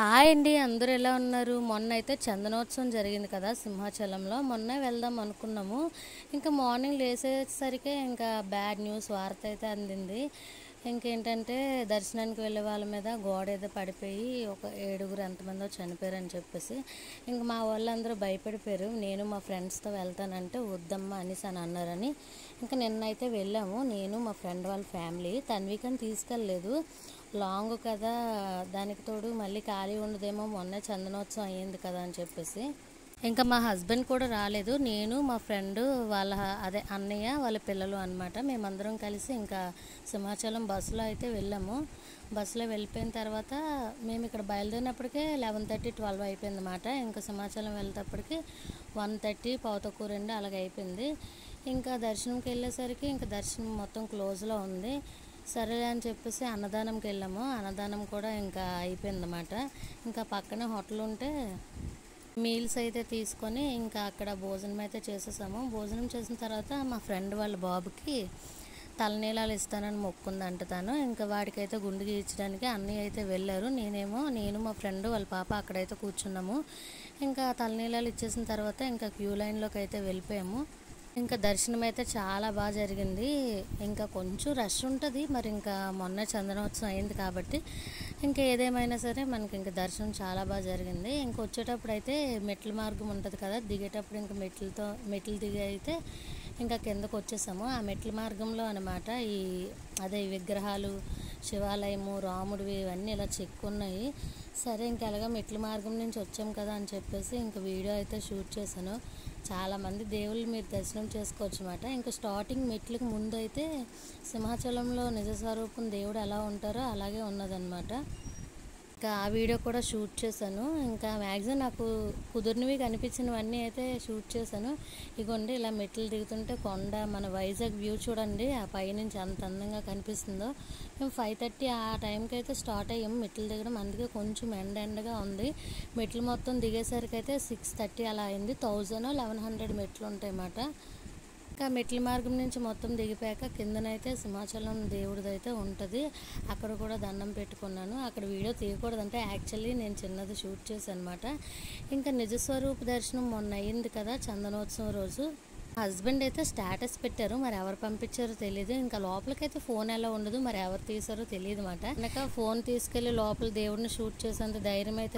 Hi అండి, అందరూ ఎలా ఉన్నారు? మొన్న అయితే చందనోత్సవం జరిగింది కదా సింహాచలంలో. మొన్నే వెళ్దాం అనుకున్నాము. ఇంకా మార్నింగ్ లేసేసరికి ఇంకా బ్యాడ్ న్యూస్ వార్త అయితే అందింది. ఇంకేంటంటే దర్శనానికి వెళ్ళే వాళ్ళ మీద గోడ ఏదో పడిపోయి ఒక 7గురు ఎంతమందో చనిపోయారని చెప్పేసి ఇంకా మా వాళ్ళందరూ భయపడిపోయారు. నేను మా ఫ్రెండ్స్తో వెళ్తానంటే వద్దమ్మా అనేసి అని అన్నారని ఇంకా నిన్నైతే వెళ్ళాము. నేను మా ఫ్రెండ్ వాళ్ళ ఫ్యామిలీ. తన్వికని తీసుకెళ్ళలేదు, లాంగ్ కదా, దానికి తోడు మళ్ళీ ఖాళీ ఉండదేమో, మొన్న చందనోత్సవం అయ్యింది కదా అని చెప్పేసి ఇంకా మా హస్బెండ్ కూడా రాలేదు. నేను మా ఫ్రెండ్ వాళ్ళ అన్నయ్య వాళ్ళ పిల్లలు అనమాట, మేమందరం కలిసి ఇంకా సింహాచలం బస్సులో అయితే వెళ్ళాము. బస్సులో వెళ్ళిపోయిన తర్వాత మేము ఇక్కడ బయలుదేరినప్పటికే 11:30, 12 అయిపోయింది అన్నమాట. ఇంకా సింహాచలం వెళ్ళేటప్పటికి 1:30, 1:15 అలాగే అయిపోయింది. ఇంకా దర్శనంకి వెళ్ళేసరికి ఇంకా దర్శనం మొత్తం క్లోజ్లో ఉంది. సరే అని చెప్పేసి అన్నదానంకి వెళ్ళాము. అన్నదానం కూడా ఇంకా అయిపోయిందన్నమాట. ఇంకా పక్కనే హోటల్ ఉంటే మీల్స్ అయితే తీసుకొని ఇంకా అక్కడ భోజనం అయితే చేసేసాము. భోజనం చేసిన తర్వాత మా ఫ్రెండ్ వాళ్ళ బాబుకి తలనీలాలు ఇస్తానని మొక్కుందంట తను. ఇంకా వాడికైతే గుండు గీయించడానికి అన్నయ్య అయితే వెళ్ళారు. నేను మా ఫ్రెండ్ వాళ్ళ పాప అక్కడైతే కూర్చున్నాము. ఇంకా తలనీలాలు ఇచ్చేసిన తర్వాత ఇంకా క్యూ లైన్లోకి అయితే వెళ్ళిపోయాము. ఇంకా దర్శనం అయితే చాలా బాగా జరిగింది. ఇంకా కొంచెం రష్ ఉంటుంది, మరి ఇంకా మొన్న చందనోత్సవం అయింది కాబట్టి ఇంకా ఏదేమైనా సరే మనకి ఇంకా దర్శనం చాలా బాగా జరిగింది. ఇంక వచ్చేటప్పుడు అయితే మెట్ల మార్గం ఉంటుంది కదా, దిగేటప్పుడు ఇంకా మెట్లు దిగి అయితే ఇంకా కిందకు వచ్చేసాము. ఆ మెట్ల మార్గంలో అనమాట అదే విగ్రహాలు, శివాలయము, రాముడివి ఇవన్నీ ఇలా చెక్కున్నాయి. సరే ఇంకా ఎలాగ మెట్ల మార్గం నుంచి వచ్చాం కదా అని చెప్పేసి ఇంకా వీడియో అయితే షూట్ చేశాను. చాలామంది దేవుళ్ళు మీరు దర్శనం చేసుకోవచ్చు అన్నమాట. ఇంకా స్టార్టింగ్ మెట్లకు ముందు అయితే సింహాచలంలో నిజస్వరూపం దేవుడు ఎలా ఉంటారో అలాగే ఉన్నదన్నమాట. ఇంకా ఆ వీడియో కూడా షూట్ చేశాను. ఇంకా మ్యాక్సిమం నాకు కుదిరినవి కనిపించినవన్నీ అయితే షూట్ చేశాను. ఇగోండి ఇలా మెట్లు దిగుతుంటే కొండ, మన వైజాగ్ వ్యూ చూడండి, ఆ పైనుంచి అంత అందంగా కనిపిస్తుందో. మేము 5:30 ఆ టైంకి అయితే స్టార్ట్ అయ్యాము మెట్లు దిగడం. అందుకే కొంచెం ఎండగా ఉంది. మెట్లు మొత్తం దిగేసరికి అయితే 6:30 అలా అయింది. 1000, 1100 మెట్లు ఉంటాయి అన్నమాట. ఇంకా మెట్ల మార్గం నుంచి మొత్తం దిగిపోయాక కిందనైతే సింహాచలం దేవుడిదైతే ఉంటుంది. అక్కడ కూడా దండం పెట్టుకున్నాను. అక్కడ వీడియో తీయకూడదంటే యాక్చువల్లీ నేను చిన్నది షూట్ చేశాను అనమాట. ఇంకా నిజస్వరూప దర్శనం మొన్న అయ్యింది కదా చందనోత్సవం రోజు. హస్బెండ్ అయితే స్టేటస్ పెట్టారు, మరి ఎవరు పంపించారో తెలియదు. ఇంకా లోపలికైతే ఫోన్ ఎలా ఉండదు, మరి ఎవరు తీసారో తెలియదు అనమాట. కనుక ఫోన్ తీసుకెళ్లి లోపల దేవుడిని షూట్ చేసేంత ధైర్యం అయితే